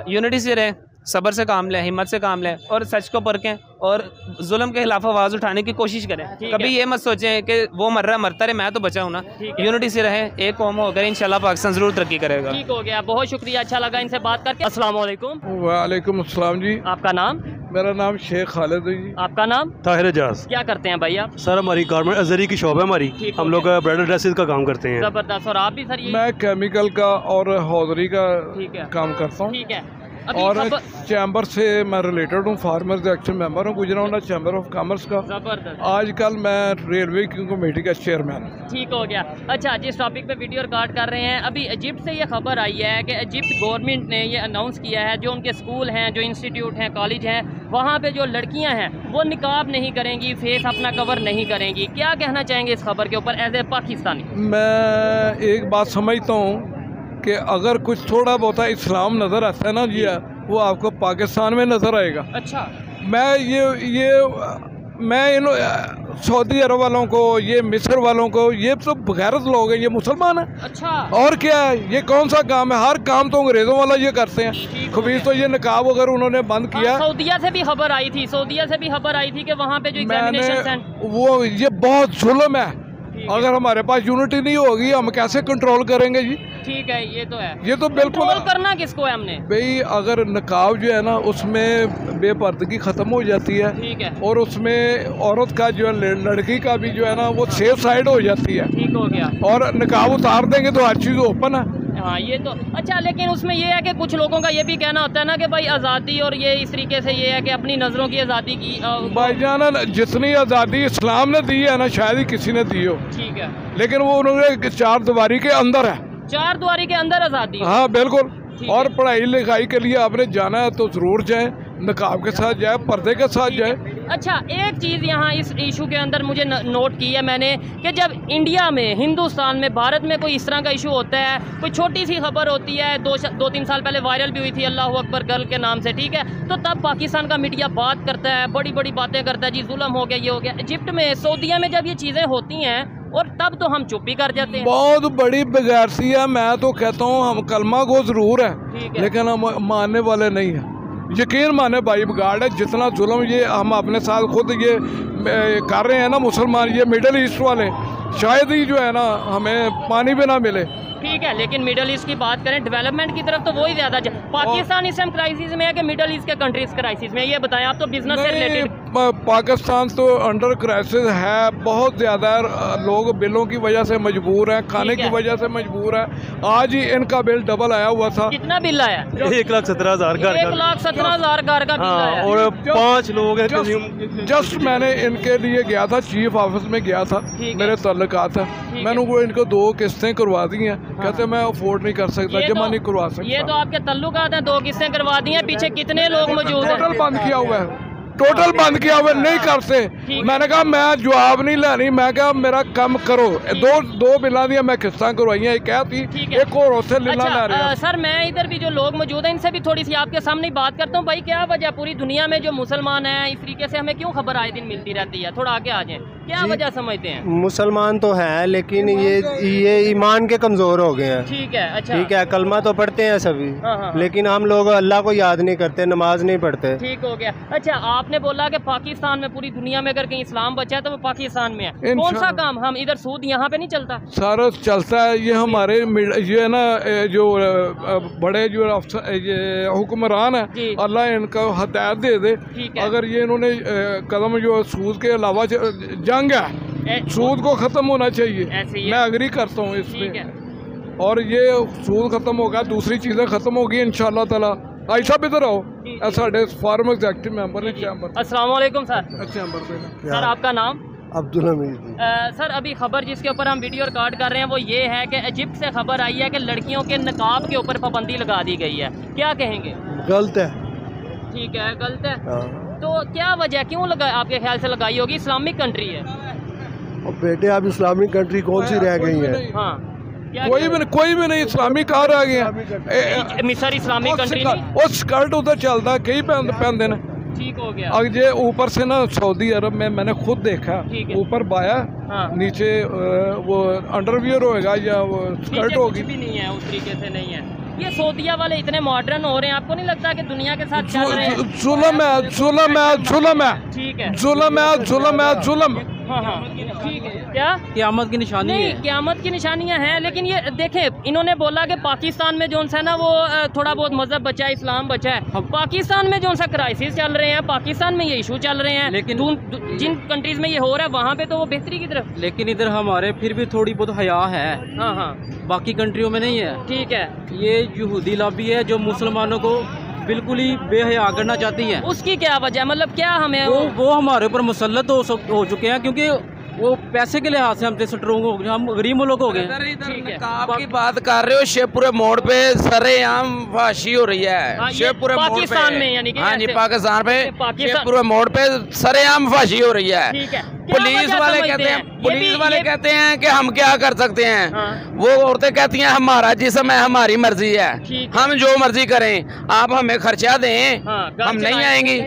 यूनिटी से रहें, सब्र से काम लें, हिम्मत से काम लें, और सच को परखें, और जुल्म के खिलाफ आवाज़ उठाने की कोशिश करें। कभी ये मत सोचें कि वो मर रहा मरता रहे, मैं तो बचा हूँ ना। यूनिटी से रहें, एक कौम होकर इंशाल्लाह पाकिस्तान जरूर तरक्की करेगा। ठीक हो गया, बहुत शुक्रिया, अच्छा लगा इनसे बात करके। अस्सलाम वालेकुम। वालेकुम अस्सलाम जी। आपका नाम? मेरा नाम शेख खालिद है जी। आपका नाम? ताहिर एजाज। क्या करते हैं भाई आप? सर हमारी गारमेंट अजरी की शॉप है हमारी, हम लोग ब्राइडल ड्रेसेस का काम करते हैं। जबरदस्त। और आप भी सर? मैं केमिकल का और हौजरी का काम करता हूँ। ठीक है। और चैम्बर से मैं रिलेटेड हूँ, फार्मर्स एक्शन मेंबर हूँ गुजरावाला चैम्बर ऑफ कॉमर्स का। जबरदस्त। आजकल मैं रेलवे की कमेटी का चेयरमैन। ठीक हो गया। अच्छा, जिस टॉपिक पे वीडियो रिकॉर्ड कर रहे हैं, अभी इजिप्ट से ये खबर आई है कि इजिप्ट गवर्नमेंट ने ये अनाउंस किया है जो उनके स्कूल हैं, जो इंस्टीट्यूट हैं, कॉलेज हैं, वहाँ पे जो लड़कियाँ हैं वो निकाब नहीं करेंगी, फेस अपना कवर नहीं करेंगी। क्या कहना चाहेंगे इस खबर के ऊपर एज ए पाकिस्तानी? मैं एक बात समझता हूँ कि अगर कुछ थोड़ा बहुत इस्लाम नज़र आता है ना जी, वो आपको पाकिस्तान में नज़र आएगा। अच्छा। मैं इन सऊदी अरब वालों को, ये मिस्र वालों को, ये सब बगैरत लोग हैं, ये मुसलमान हैं। अच्छा। और क्या है, ये कौन सा काम है? हर काम तो अंग्रेज़ों वाला ये करते हैं। खबीज तो ये निकाब अगर उन्होंने बंद किया। सऊदीया से भी खबर आई थी, कि वहाँ पे जो एग्जामिनेशन, वो ये बहुत जुल्म है। अगर हमारे पास यूनिटी नहीं होगी हम कैसे कंट्रोल करेंगे जी? ठीक है, ये तो है। ये तो बिल्कुल कंट्रोल करना किसको है हमने भाई? अगर नकाब जो है ना उसमें बेपर्दगी ख़त्म हो जाती है। ठीक है। और उसमें औरत का जो है, लड़की का भी जो है ना, वो सेफ साइड हो जाती है। ठीक हो गया। और नकाब उतार देंगे तो हर चीज़ ओपन है। हाँ, ये तो अच्छा। लेकिन उसमें ये है कि कुछ लोगों का ये भी कहना होता है ना कि भाई आज़ादी, और ये इस तरीके से ये है कि अपनी नज़रों की आज़ादी की। भाईजान, जितनी आज़ादी इस्लाम ने दी है ना, शायद ही किसी ने दी हो। ठीक है। लेकिन वो उन्होंने चार दीवारी के अंदर है। चार दीवारी के अंदर आज़ादी? हाँ बिल्कुल। और पढ़ाई लिखाई के लिए आपने जाना है तो ज़रूर जाए, नकाब के साथ जाए, पर्दे के साथ जाए। अच्छा, एक चीज़ यहाँ इस इशू के अंदर मुझे नोट की है मैंने कि जब इंडिया में, हिंदुस्तान में, भारत में कोई इस तरह का इशू होता है, कोई छोटी सी खबर होती है, 2-3 साल पहले वायरल भी हुई थी अल्लाह अकबर गर्ल के नाम से, ठीक है, तो तब पाकिस्तान का मीडिया बात करता है, बड़ी बड़ी बातें करता है, जी जुल्म हो गया, ये हो गया। इजिप्ट में, सऊदीया में जब ये चीज़ें होती हैं और तब तो हम चुप ही कर जाते हैं। बहुत बड़ी बेगैरती है। मैं तो कहता हूँ हम कलमा गो जरूर है, लेकिन हम मानने वाले नहीं हैं। यकीन माने भाई, बिगाड़ है जितना जुल्म ये हम अपने साथ खुद ये कर रहे हैं ना मुसलमान, ये मिडल ईस्ट वाले, शायद ही जो है ना हमें पानी भी ना मिले। ठीक है, लेकिन मिडल ईस्ट की बात करें, डेवलपमेंट की तरफ तो वही ज़्यादा पाकिस्तान इस टाइम क्राइसिस में है कि मिडल ईस्ट के कंट्रीज क्राइसिस में? ये बताएं आप तो बिजनेस से रिलेटेड। पाकिस्तान तो अंडर क्राइसिस है बहुत ज़्यादा। लोग बिलों की वजह से मजबूर हैं, खाने की वजह से मजबूर है। आज ही इनका बिल डबल आया हुआ था। कितना बिल आया? 1,17,000 घर का। 1,17,000 घर का बिल आया। और 5 लोग हैं। जस्ट मैंने इनके लिए गया था, चीफ ऑफिस में गया था, मेरे तल्लुकात है, मैंने वो इनको 2 किस्तें करवा दी हैं। कहते मैं अफोर्ड नहीं कर सकता, जमा नहीं करवा सकता। ये तो आपके तल्लुकात हैं, 2 किस्तें करवा दी हैं। पीछे कितने लोग मौजूद हैं? टोटल बंद किया हुआ है, टोटल बंद किया हुआ, नहीं करते। मैंने कहा मैं जवाब नहीं लेनी, मैं कहा मेरा कम करो। दो बिला दिया मैं किस्ता करवाई है, क्या थी एक और उससे लीला ला रहे हैं। सर मैं इधर भी जो लोग मौजूद हैं इनसे भी थोड़ी सी आपके सामने बात करता हूँ। भाई क्या वजह, पूरी दुनिया में जो मुसलमान हैं इस तरीके से हमें क्यों खबर आए दिन मिलती रहती है? थोड़ा आगे आ जाए, क्या वजह समझते हैं? मुसलमान तो है लेकिन ये ईमान के कमजोर हो गए हैं। ठीक है। अच्छा, ठीक है, कलमा तो पढ़ते हैं सभी, लेकिन हम लोग अल्लाह को याद नहीं करते, नमाज नहीं पढ़ते। ठीक हो गया। अच्छा, आपने बोला कि पाकिस्तान में, पूरी दुनिया में अगर कहीं इस्लाम बचा है तो वो पाकिस्तान में है। कौन सा काम हम इधर सूद यहाँ पे नहीं चलता? सारा चलता है। ये हमारे ये है ना, जो बड़े जो हुक्मरान है, अल्लाह इनको हदायत दे दे। अगर ये इन्होंने कदम जो सूद के अलावा जंग है, सूद को ख़त्म होना चाहिए, मैं एग्री करता हूँ इसमें। और ये सूद ख़त्म होगा, दूसरी चीज़ें ख़त्म होगी इंशाअल्लाह ताला। ऐसा भी तो रहो साढ़े फार्मर्स एक्टिव मेंबर है चैम्बर। अस्सलाम वालेकुम सर। सर आपका नाम? अब्दुल हमीद। सर अभी खबर जिसके ऊपर हम वीडियो रिकॉर्ड कर रहे हैं वो ये है कि इजिप्ट से खबर आई है कि लड़कियों के नकाब के ऊपर पाबंदी लगा दी गई है। क्या कहेंगे? गलत है। ठीक है, गलत है। तो क्या वजह, क्यों लगा, आपके ख्याल से लगाई होगी? इस्लामिक कंट्री है। और बेटे अब इस्लामिक कंट्री कौन सी रह गई है? हाँ, कोई भी नहीं इस्लामिक कार आ गया। मिस्र इस्लामिक कंट्री नहीं। वो स्कर्ट उधर चलता, कई पहनते हैं। ठीक हो गया। अब ये ऊपर से ना सऊदी अरब में मैंने खुद देखा, ऊपर बाया, नीचे वो अंडरवियर होएगा या वो स्कर्ट होगी। कुछ भी नहीं है, उस तरीके से नहीं है। ये सऊदीया वाले इतने मॉडर्न हो रहे हैं, आपको नहीं लगता कि दुनिया के साथ चल रहे हैं? जुल्म है, जुल्म है, जुल्म है। ठीक है, जुल्म है, जुल्म है, जुल्म। हाँ, ठीक है। क्या क़यामत की निशानी है? क़यामत की निशानियां हैं, लेकिन ये देखें इन्होंने बोला कि पाकिस्तान में जो सा ना वो थोड़ा बहुत मजहब बचा है, इस्लाम बचा है। पाकिस्तान में जो सा क्राइसिस चल रहे हैं, पाकिस्तान में ये इशू चल रहे हैं, लेकिन जिन कंट्रीज में ये हो रहा है वहाँ पे तो वो बेहतरी की तरफ। लेकिन इधर हमारे फिर भी थोड़ी बहुत हया है। हाँ हाँ, बाकी कंट्रियों में नहीं है। ठीक है, ये यहूदी लॉबी है जो मुसलमानों को बिल्कुल ही बेहया करना चाहती है। उसकी क्या वजह, मतलब क्या हमें वो हमारे ऊपर मुसल्लत हो चुके हैं, क्योंकि वो पैसे के लिहाज से हमसे स्ट्रोंग हो गए, हम गरीब मुल्क हो गए। आपकी बात कर रहे हो, शेखपुरे मोड़ पे सरेआम फाशी हो रही है। हाँ, शेखपुरे मोड़ पे, यानी कि हाँ जी, पाकिस्तान पे शेखपुरे मोड़ पे सरेआम फाशी हो रही है। ठीक है, पुलिस वाले कहते हैं, कहते हैं कि हम क्या कर सकते हैं। हाँ। वो औरतें कहती हैं हमारा जिस्म है, हमारी मर्जी है, हम जो मर्जी करें, आप हमें खर्चा दें। हाँ, हम नहीं आएंगी,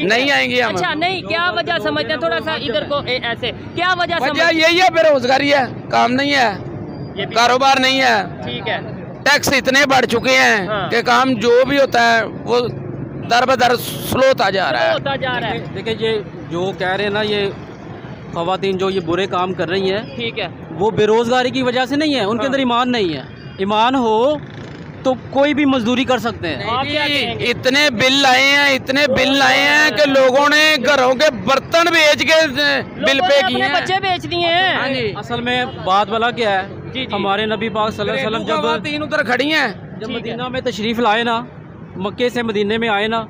नहीं आएंगी हम। अच्छा, नहीं, क्या वजह समझते हैं थोड़ा सा इधर को ऐसे, क्या वजह यही है, बेरोजगारी है, काम नहीं है, कारोबार नहीं है। ठीक है, टैक्स इतने बढ़ चुके हैं। हाँ। कि काम जो भी होता है वो दर बदर स्लो होता जा रहा है। देखिए, ये जो कह रहे हैं ना, ये ख़वातीन जो ये बुरे काम कर रही हैं, ठीक है, वो बेरोजगारी की वजह से नहीं है, उनके अंदर ईमान नहीं है। ईमान हो तो कोई भी मजदूरी कर सकते हैं। इतने बिल आए हैं, इतने बिल आए हैं कि लोगों ने घरों के बर्तन बेच के बिल पे किए हैं, बच्चे बेच दिए हैं। असल में बात वाला क्या है, हमारे नबी पाक सल्लल्लाहु अलैहि वसल्लम जब तीन उधर खड़ी हैं, जब मदीना में तशरीफ लाए ना, मक्के से मदीने में आए ना,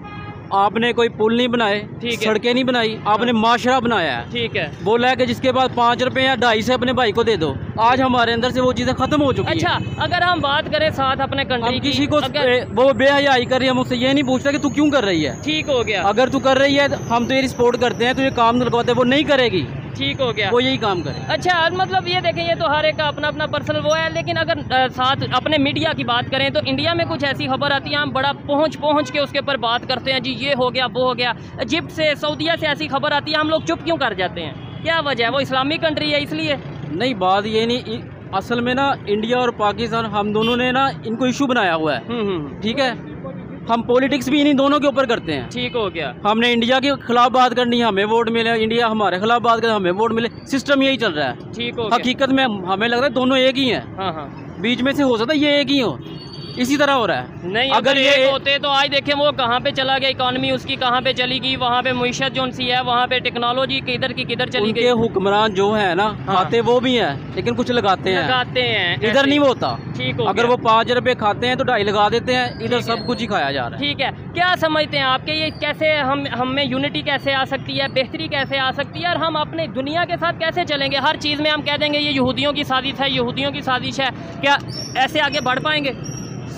आपने कोई पुल नहीं बनाए, सड़कें नहीं बनाई, आपने माशरा बनाया है। ठीक है, बोला है कि जिसके बाद 5 रुपए या 2.5 अपने भाई को दे दो। आज हमारे अंदर से वो चीजें खत्म हो चुकी अच्छा, है। अगर हम बात करें साथ अपने कंट्री की, किसी को वो बेहयाई कर रही है, मुझसे ये नहीं पूछता कि तू क्यों कर रही है। ठीक हो गया, अगर तू कर रही है हम तो ये सपोर्ट करते हैं, तो ये काम लगवाते, वो नहीं करेगी। ठीक हो गया, वो यही काम करे। अच्छा, मतलब ये देखें, ये तो हर एक का अपना अपना पर्सनल वो है, लेकिन अगर साथ अपने मीडिया की बात करें तो इंडिया में कुछ ऐसी खबर आती है, हम बड़ा पहुंच के उसके ऊपर बात करते हैं, जी ये हो गया, वो हो गया। इजिप्ट से, सऊदीया से ऐसी खबर आती है, हम लोग चुप क्यों कर जाते हैं? क्या वजह है? वो इस्लामिक कंट्री है इसलिए? नहीं, बात ये नहीं, असल में ना इंडिया और पाकिस्तान हम दोनों ने ना इनको इशू बनाया हुआ है। ठीक है, हम पॉलिटिक्स भी इन्हीं दोनों के ऊपर करते हैं। ठीक हो गया, हमने इंडिया के खिलाफ बात करनी है, हमें वोट मिले, इंडिया हमारे खिलाफ बात करे, हमें वोट मिले। सिस्टम यही चल रहा है। ठीक हो गया, हकीकत में हमें लग रहा है दोनों एक ही हैं। हाँ हाँ, बीच में से हो सकता है ये एक ही हो, इसी तरह हो रहा है। नहीं, अगर ये होते तो आज देखें वो कहाँ पे चला गया, इकोनॉमी उसकी कहाँ पे चली गई, वहाँ पे मुईशत जो सी है, वहाँ पे टेक्नोलॉजी किधर की किधर चली गई। हुक्मरान जो है ना, खाते वो भी हैं, लेकिन कुछ लगाते हैं, इधर नहीं होता। ठीक हो, अगर वो 5 रुपए खाते हैं तो 2.5 लगा देते हैं, इधर सब कुछ ही खाया जा रहा है। ठीक है, क्या समझते हैं आपके ये कैसे हम में यूनिटी कैसे आ सकती है, बेहतरी कैसे आ सकती है, और हम अपने दुनिया के साथ कैसे चलेंगे? हर चीज़ में हम कह देंगे ये यहूदियों की साजिश है, यहूदियों की साजिश है, क्या ऐसे आगे बढ़ पाएंगे?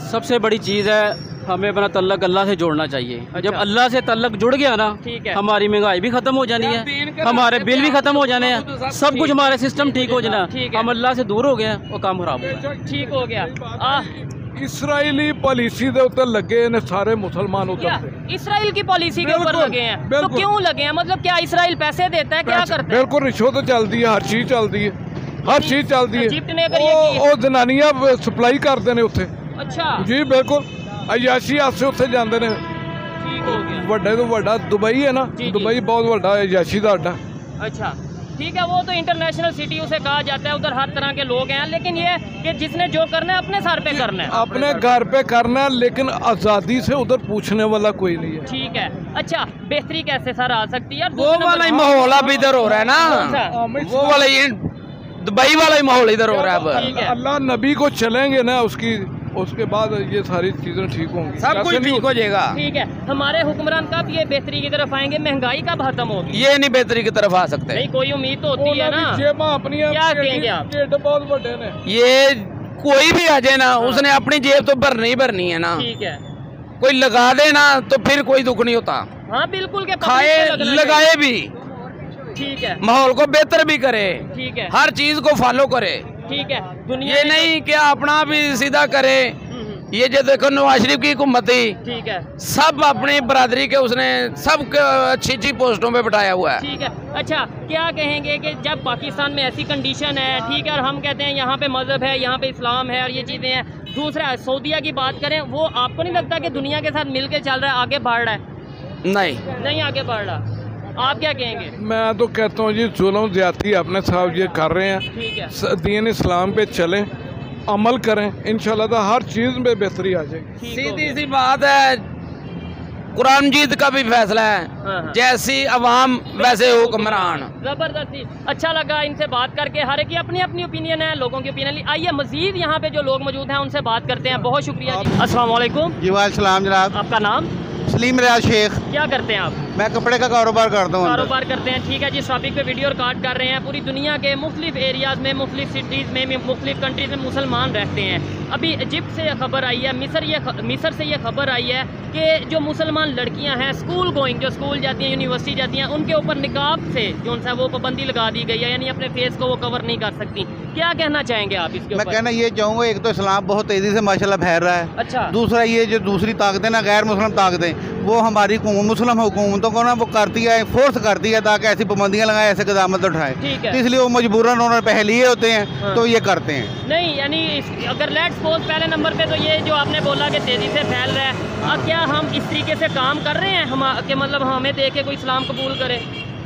सबसे बड़ी चीज़ है, हमें अपना तल्लक अल्लाह से जोड़ना चाहिए। अच्छा। जब अल्लाह से तल्लक जुड़ गया ना, ठीक है, हमारी महंगाई भी खत्म हो जानी है, हमारे बिल भी खत्म हो जाने हैं, सब कुछ हमारे सिस्टम ठीक हो जाना। हम अल्लाह से दूर हो गए, वो काम खराब हो गया। ठीक हो गया। इसराइली पॉलिसी के ऊपर लगे ने सारे मुसलमान उधर, इसराइल की पॉलिसी के ऊपर लगे हैं, तो क्यों लगे हैं? मतलब क्या इसराइल पैसे देता है, क्या करता है? बिल्कुल, रिश्वत चलती है, हर चीज़ चलती है, हर चीज़ चलती है। वो जनानियां सप्लाई करते हैं उत्थे। अच्छा जी, बिल्कुल, अयाशी आसे उत्थे जाते हैं। वड्डे तो वड्डा दुबई है ना, दुबई बहुत वड्डा अयाशी का अड्डा। अच्छा, ठीक है, वो तो इंटरनेशनल सिटी उसे कहा जाता है, उधर हर तरह के लोग हैं, लेकिन ये कि जिसने जो करना है अपने सर पे करना है, अपने घर पे करना है, लेकिन आज़ादी से उधर पूछने वाला कोई नहीं है। ठीक है, अच्छा, बेहतरी कैसे सर आ सकती है? वो वाला ही माहौल अब इधर हो रहा है ना, वो वाला ही दुबई वाला ही माहौल इधर हो रहा है। अल्लाह नबी को चलेंगे ना, उसके बाद ये सारी चीजें ठीक होंगी, सब कुछ ठीक हो जाएगा। ठीक है, हमारे हुक्मरान कब ये बेहतरी की तरफ आएंगे? महंगाई कब खत्म होगी? ये नहीं बेहतरी की तरफ आ सकते। नहीं, कोई उम्मीद तो होती है ना। क्या कहेंगे आप? बहुत बड़े ने, ये कोई भी आ जाए ना, उसने अपनी जेब तो भरनी ही भरनी है ना। ठीक है, कोई लगा दे ना तो फिर कोई दुख नहीं होता। हाँ बिल्कुल, के खाए लगाए भी, ठीक है, माहौल को बेहतर भी करे, ठीक है, हर चीज को फॉलो करे। ठीक है, दुनिया ये नहीं कि अपना भी सीधा करे। ये जो देखो नवाज शरीफ की हुकूमत थी, ठीक है, सब अपनी बरादरी के उसने सब अच्छी अच्छी पोस्टों पे बिठाया हुआ है। ठीक है, अच्छा, क्या कहेंगे कि जब पाकिस्तान में ऐसी कंडीशन है, ठीक है, और हम कहते हैं यहाँ पे मजहब है, यहाँ पे इस्लाम है और ये चीज़ें हैं, दूसरा सऊदीया की बात करें, वो आपको नहीं लगता कि दुनिया के साथ मिल के चल रहा है, आगे बढ़ रहा है? नहीं आगे बढ़ रहा। आप क्या कहेंगे? मैं तो कहता हूँ जी जुल्म ज्यादती अपने साहब ये कर रहे हैं। ठीक है, दीन इस्लाम पे चलें, अमल करें, इंशाल्लाह तो हर चीज़ में बेहतरी आ जाएगी। सीधी सी बात है, कुरान मजीद का भी फैसला है, जैसी अवाम वैसे हुक्मरान। जबरदस्ती। अच्छा लगा इनसे बात करके, हर एक की अपनी अपनी ओपिनियन है, लोगों की ओपिनियन। आइए मजीद यहाँ पे जो लोग मौजूद हैं उनसे बात करते हैं। बहुत शुक्रिया जी। अस्सलाम वालेकुम। जी वालेकुम जनाब। आपका नाम? सलीम रियाज शेख। क्या करते हैं आप? मैं कपड़े का कारोबार करता हूँ। कारोबार करते हैं, ठीक है जी। टॉपिक पे वीडियो रिकॉर्ड कर रहे हैं। पूरी दुनिया के मुख्तलिफ एरियाज़ में, मुख्तलिफ सिटीज़ में, मुख्तलिफ कंट्रीज़ में मुसलमान रहते हैं। अभी इजिप्ट से खबर आई है, मिस्र से ये खबर आई है कि जो मुसलमान लड़कियां हैं स्कूल गोइंग, जो स्कूल जाती हैं, यूनिवर्सिटी जाती हैं, उनके ऊपर निकाब से जो उनसे वो पाबंदी लगा दी गई है, यानी अपने फेस को वो कवर नहीं कर सकती। क्या कहना चाहेंगे आप इसके ऊपर? मैं कहना ये चाहूँगा, एक तो इस्लाम बहुत तेज़ी से माशाल्लाह फैल रहा है। अच्छा। दूसरा ये जो दूसरी ताकतें ना, गैर मुस्लिम ताकतें, वो हमारी मुस्लिम हुकूमतों को ना वो करती है, फोर्स करती है ताकि ऐसी पाबंदियाँ लगाए, ऐसे क़दामत उठाए। तो इसलिए वो मजबूरन उन्होंने पहले लिए होते हैं तो ये करते हैं। नहीं यानी अगर लेट्स सपोज पहले नंबर पे तो ये जो आपने बोला कि तेज़ी से फैल रहा है, अब क्या हम इस तरीके से काम कर रहे हैं कि मतलब हमें देख के कोई इस्लाम कबूल करे?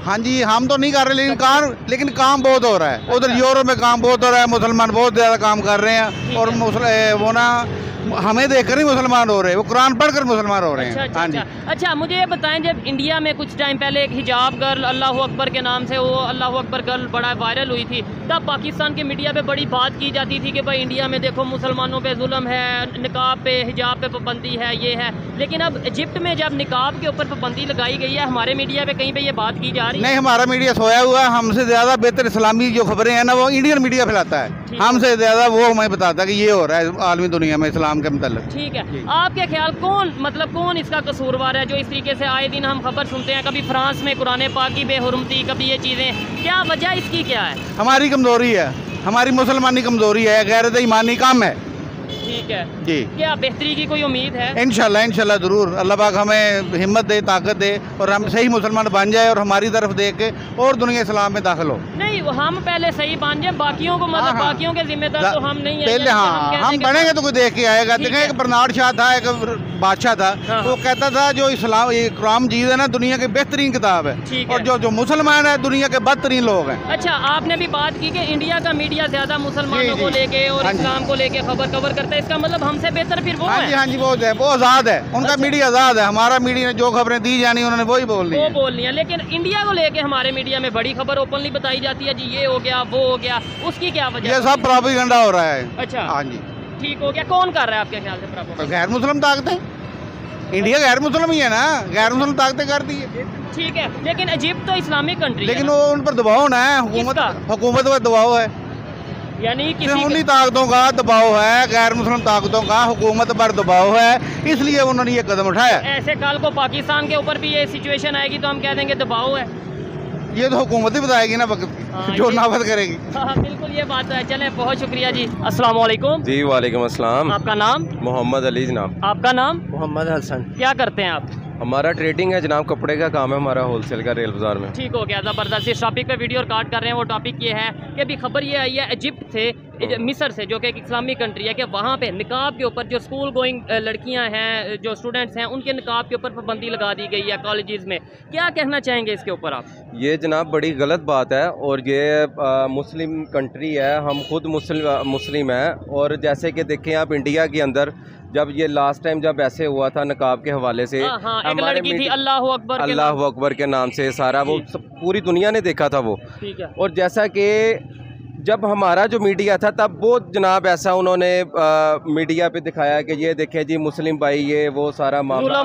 हाँ जी, हम तो नहीं कर रहे, लेकिन काम बहुत हो रहा है। उधर यूरोप में काम बहुत हो रहा है, मुसलमान बहुत ज़्यादा काम कर रहे हैं, और वो ना हमें देखकर ही मुसलमान हो रहे हैं, वो कुरान पढ़कर मुसलमान हो रहे हैं। हाँ जी। अच्छा मुझे ये बताएं, जब इंडिया में कुछ टाइम पहले एक हिजाब गर्ल अल्लाह अकबर के नाम से, वो अल्लाह अकबर गर्ल बड़ा वायरल हुई थी, तब पाकिस्तान के मीडिया पे बड़ी बात की जाती थी कि भाई इंडिया में देखो मुसलमानों पे जुल्म है, निकाब पे, हिजाब पे पाबंदी है, ये है। लेकिन अब इजिप्ट में जब निकाब के ऊपर पाबंदी लगाई गई है, हमारे मीडिया पे कहीं पे ये बात की जा रही है? नहीं, हमारा मीडिया सोया हुआ है। हमसे ज़्यादा बेहतर इस्लामी जो खबरें हैं ना, वो इंडियन मीडिया फैलाता है। हमसे ज़्यादा वो हमें बताता है कि ये हो रहा है आलमी दुनिया में इस्लाम के मतलब। ठीक है, आपके ख्याल कौन इसका कसूरवार है जो इस तरीके से आए दिन हम खबर सुनते हैं, कभी फ्रांस में कुरान पाक की बेहुरमती, कभी ये चीज़ें, क्या वजह इसकी क्या है? हमारी कमज़ोरी है, हमारी मुसलमानी कमज़ोरी है, गैरत ईमानी कम है। ठीक है जी। क्या बेहतरी की कोई उम्मीद है? इंशाल्लाह ज़रूर। अल्लाह पाक हमें हिम्मत दे, ताकत दे, और हम सही मुसलमान बन जाए और हमारी तरफ देख के और दुनिया इस्लाम में दाखिल हो। नहीं, हम पहले सही बन जाए, बाकियों को मतलब बाकियों के जिम्मेदार तो हम नहीं है पहले। हाँ, हम बनेंगे तो कोई देख के आएगा। देखें, एक बर्नार्ड शाह था, एक बादशाह था, वो कहता था जो इस्लाम कुरान मजीद है ना, दुनिया की बेहतरीन किताब है, और जो मुसलमान है दुनिया के बदतरीन लोग हैं। अच्छा, आपने भी बात की कि इंडिया का मीडिया ज्यादा मुसलमानों को लेके और इस्लाम को लेके खबर कवर करता है, इसका मतलब हमसे बेहतर फिर वो है? हाँ जी, वो आज़ाद है, उनका मीडिया आज़ाद है। हमारा मीडिया ने जो खबरें दी जानी उन्होंने वही बोलनी है। लेकिन इंडिया को लेके हमारे मीडिया में बड़ी खबर ओपनली बताई जाती है जी, ये हो गया, वो हो गया, उसकी क्या वजह? ये सब प्रोपेगेंडा हो रहा है। अच्छा, हाँ जी, ठीक हो गया। कौन कर रहा है आपके ख्याल से प्रोपेगेंडा? गैर मुस्लिम ताकतें। इंडिया गैर मुस्लिम ही है ना, गैर मुस्लिम ताकतें करती है। ठीक है, लेकिन इजिप्ट तो इस्लामिक कंट्री है, लेकिन वो उन पर दबाव ना है, हुकूमत पर दबाव है, यानी उन्हीं ताकतों का दबाव है, गैर मुस्लिम ताकतों का हुकूमत पर दबाव है, इसलिए उन्होंने ये कदम उठाया। ऐसे कल को पाकिस्तान के ऊपर भी ये सिचुएशन आएगी तो हम कह देंगे दबाव है। ये तो हुकूमत ही बताएगी ना वक्त, जो नाफज करेगी। हाँ, बिल्कुल ये बात है। चले, बहुत शुक्रिया जी। अस्सलाम वालेकुम। जी वालेकुम अस्सलाम। आपका नाम? मोहम्मद अली जनाब। आपका नाम? मोहम्मद हसन। क्या करते हैं आप? हमारा ट्रेडिंग है जनाब, कपड़े का काम है हमारा, होलसेल का, रेल बाजार में। ठीक हो गया, ज़बरदस्त। इस टॉपिक पे वीडियो रिकॉर्ड कर रहे हैं। वो टॉपिक ये है कि अभी खबर ये आई है इजिप्ट से, मिस्र से, जो कि एक इस्लामिक कंट्री है, कि वहाँ पे निकाब के ऊपर जो स्कूल गोइंग लड़कियाँ हैं, जो स्टूडेंट्स हैं, उनके निकाब के ऊपर पाबंदी लगा दी गई है कॉलेजेस में। क्या कहना चाहेंगे इसके ऊपर आप? ये जनाब बड़ी गलत बात है, और ये मुस्लिम कंट्री है, हम खुद मुस्लिम हैं, और जैसे कि देखें आप इंडिया के अंदर जब ये लास्ट टाइम जब ऐसे हुआ था नकाब के हवाले से, एक लड़की थी अल्लाह अकबर के नाम से सारा वो पूरी दुनिया ने देखा था वो। ठीक है। और जैसा कि जब हमारा जो मीडिया था तब वो जनाब ऐसा उन्होंने मीडिया पे दिखाया कि ये देखें जी मुस्लिम भाई, ये वो सारा मामला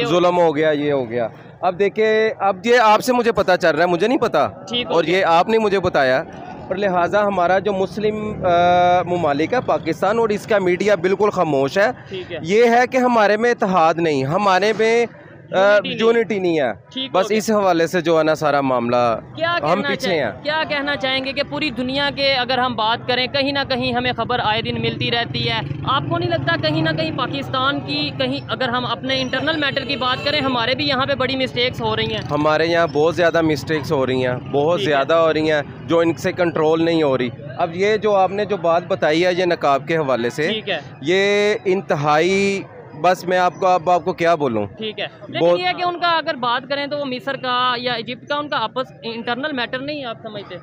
जुल्म हो गया, ये हो गया। अब देखें, अब ये आपसे मुझे पता चल रहा है, मुझे नहीं पता, और ये आपने मुझे बताया, पर लिहाजा हमारा जो मुस्लिम मुमालिक है पाकिस्तान, और इसका मीडिया बिल्कुल खामोश है। ये है कि हमारे में इत्तेहाद नहीं, हमारे में यूनिटी नहीं है, बस इस हवाले से जो है ना सारा मामला हम पीछे हैं। क्या कहना चाहेंगे कि पूरी दुनिया के अगर हम बात करें, कहीं ना कहीं हमें खबर आए दिन मिलती रहती है, आपको नहीं लगता कहीं ना कहीं पाकिस्तान की, कहीं अगर हम अपने इंटरनल मैटर की बात करें, हमारे भी यहाँ पे बड़ी मिस्टेक्स हो रही हैं? हमारे यहाँ बहुत ज़्यादा मिस्टेक्स हो रही हैं, बहुत ज़्यादा हो रही हैं, जो इनसे कंट्रोल नहीं हो रही। अब ये जो आपने जो बात बताई है ये नकाब के हवाले से, ये इंतहाई बस मैं आपको क्या बोलूँ। ठीक है, लेकिन ये है कि उनका अगर बात करें तो वो मिस्र का या इजिप्ट का उनका आपस इंटरनल मैटर नहीं है, आप समझते?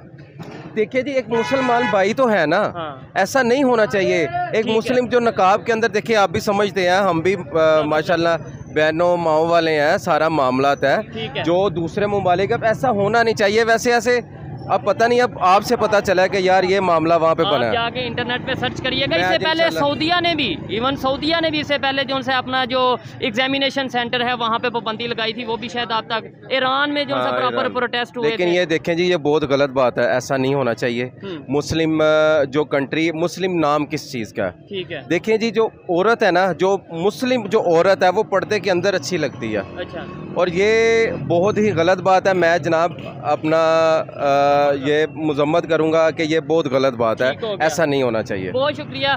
देखिए जी, एक मुसलमान भाई तो है ना। हाँ। ऐसा नहीं होना चाहिए। एक मुस्लिम जो नकाब के अंदर, देखिए आप भी समझते हैं, हम भी माशाल्लाह बहनों माओ वाले हैं, सारा मामला है जो दूसरे ममालिक, अब ऐसा होना नहीं चाहिए। वैसे ऐसे अब पता नहीं, अब आपसे पता चला है कि यार ये मामला वहाँ पे बना है। जाके इंटरनेट पे सर्च करिएगा। इससे पहले सऊदीया ने भी, इवन सऊदीया ने भी इससे पहले जो उनसे अपना जो एग्जामिनेशन सेंटर है वहाँ पे पाबंदी लगाई थी, वो भी शायद आप तक ईरान में जो उनसे प्रॉपर प्रोटेस्ट हुए। लेकिन ये देखें जी, ये बहुत गलत बात है, ऐसा नहीं होना चाहिए। मुस्लिम जो कंट्री, मुस्लिम नाम किस चीज़ का है? ठीक है, देखें जी, जो औरत है ना, जो मुस्लिम जो औरत है वो पर्दे के अंदर अच्छी लगती है। अच्छा। और ये बहुत ही गलत बात है। मैं जनाब अपना ये मजम्मत करूंगा कि ये बहुत गलत बात है, ऐसा नहीं होना चाहिए। बहुत शुक्रिया।